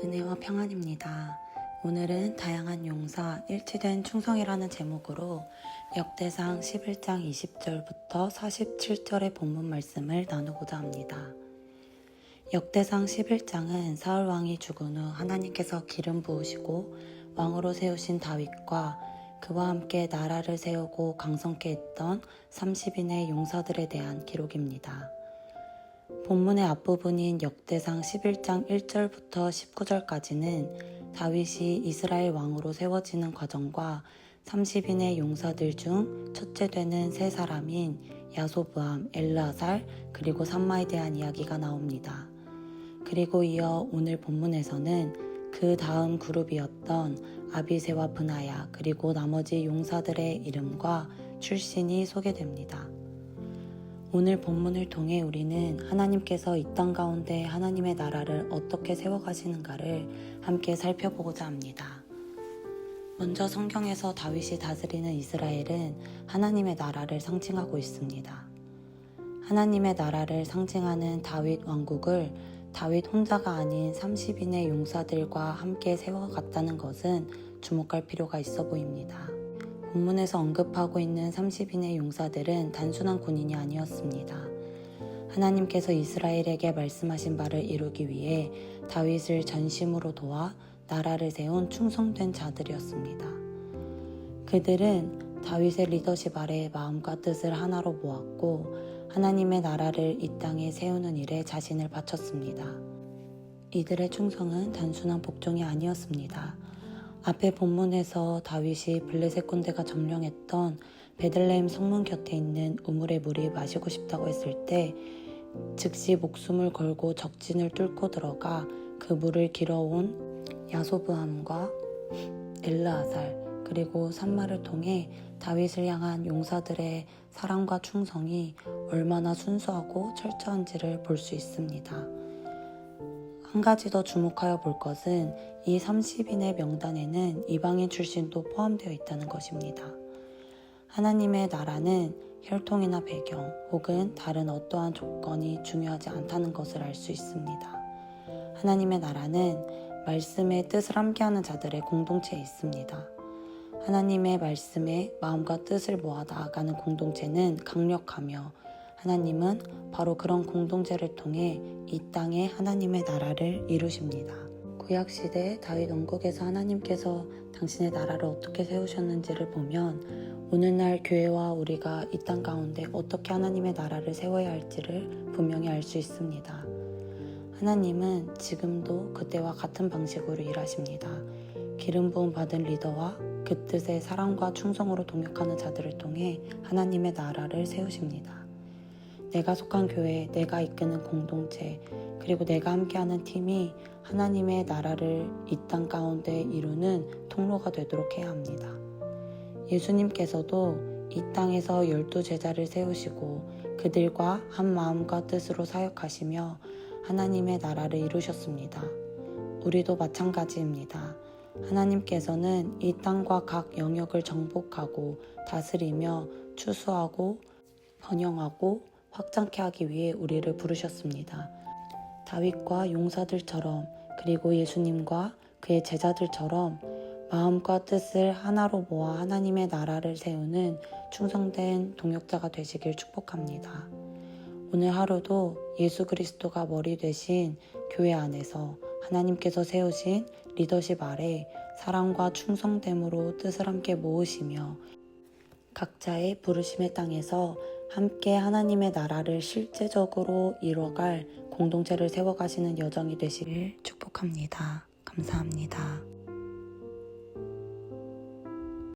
은혜와 평안입니다. 오늘은 다양한 용사 일치된 충성이라는 제목으로 역대상 11장 20절부터 47절의 본문 말씀을 나누고자 합니다. 역대상 11장은 사울 왕이 죽은 후 하나님께서 기름 부으시고 왕으로 세우신 다윗과 그와 함께 나라를 세우고 강성케 했던 30인의 용사들에 대한 기록입니다. 본문의 앞부분인 역대상 11장 1절부터 19절까지는 다윗이 이스라엘 왕으로 세워지는 과정과 30인의 용사들 중 첫째 되는 세 사람인 야소브암, 엘르아살, 그리고 삼마에 대한 이야기가 나옵니다. 그리고 이어 오늘 본문에서는 그 다음 그룹이었던 아비새와 브나야 그리고 나머지 용사들의 이름과 출신이 소개됩니다. 오늘 본문을 통해 우리는 하나님께서 이 땅 가운데 하나님의 나라를 어떻게 세워가시는가를 함께 살펴보고자 합니다. 먼저 성경에서 다윗이 다스리는 이스라엘은 하나님의 나라를 상징하고 있습니다. 하나님의 나라를 상징하는 다윗 왕국을 다윗 혼자가 아닌 30인의 용사들과 함께 세워갔다는 것은 주목할 필요가 있어 보입니다. 본문에서 언급하고 있는 30인의 용사들은 단순한 군인이 아니었습니다. 하나님께서 이스라엘에게 말씀하신 바를 이루기 위해 다윗을 전심으로 도와 나라를 세운 충성된 자들이었습니다. 그들은 다윗의 리더십 아래 마음과 뜻을 하나로 모았고 하나님의 나라를 이 땅에 세우는 일에 자신을 바쳤습니다. 이들의 충성은 단순한 복종이 아니었습니다. 앞에 본문에서 다윗이 블레셋 군대가 점령했던 베들레헴 성문 곁에 있는 우물의 물이 마시고 싶다고 했을 때 즉시 목숨을 걸고 적진을 뚫고 들어가 그 물을 길어온 야소브암과 엘르아살 그리고 삼마를 통해 다윗을 향한 용사들의 사랑과 충성이 얼마나 순수하고 철저한지를 볼 수 있습니다. 한 가지 더 주목하여 볼 것은 이 30인의 명단에는 이방인 출신도 포함되어 있다는 것입니다. 하나님의 나라는 혈통이나 배경 혹은 다른 어떠한 조건이 중요하지 않다는 것을 알 수 있습니다. 하나님의 나라는 말씀의 뜻을 함께하는 자들의 공동체에 있습니다. 하나님의 말씀에 마음과 뜻을 모아 나아가는 공동체는 강력하며 하나님은 바로 그런 공동체를 통해 이 땅에 하나님의 나라를 이루십니다. 구약시대 다윗 왕국에서 하나님께서 당신의 나라를 어떻게 세우셨는지를 보면 오늘날 교회와 우리가 이 땅 가운데 어떻게 하나님의 나라를 세워야 할지를 분명히 알 수 있습니다. 하나님은 지금도 그때와 같은 방식으로 일하십니다. 기름 부음 받은 리더와 그 뜻에 사랑과 충성으로 동역하는 자들을 통해 하나님의 나라를 세우십니다. 내가 속한 교회, 내가 이끄는 공동체, 그리고 내가 함께하는 팀이 하나님의 나라를 이 땅 가운데 이루는 통로가 되도록 해야 합니다. 예수님께서도 이 땅에서 12제자를 세우시고 그들과 한 마음과 뜻으로 사역하시며 하나님의 나라를 이루셨습니다. 우리도 마찬가지입니다. 하나님께서는 이 땅과 각 영역을 정복하고 다스리며 추수하고 번영하고 확장케 하기 위해 우리를 부르셨습니다. 다윗과 용사들처럼 그리고 예수님과 그의 제자들처럼 마음과 뜻을 하나로 모아 하나님의 나라를 세우는 충성된 동역자가 되시길 축복합니다. 오늘 하루도 예수 그리스도가 머리 되신 교회 안에서 하나님께서 세우신 리더십 아래 사랑과 충성됨으로 뜻을 함께 모으시며 각자의 부르심의 땅에서 함께 하나님의 나라를 실제적으로 이뤄갈 공동체를 세워가시는 여정이 되시길 축복합니다. 감사합니다.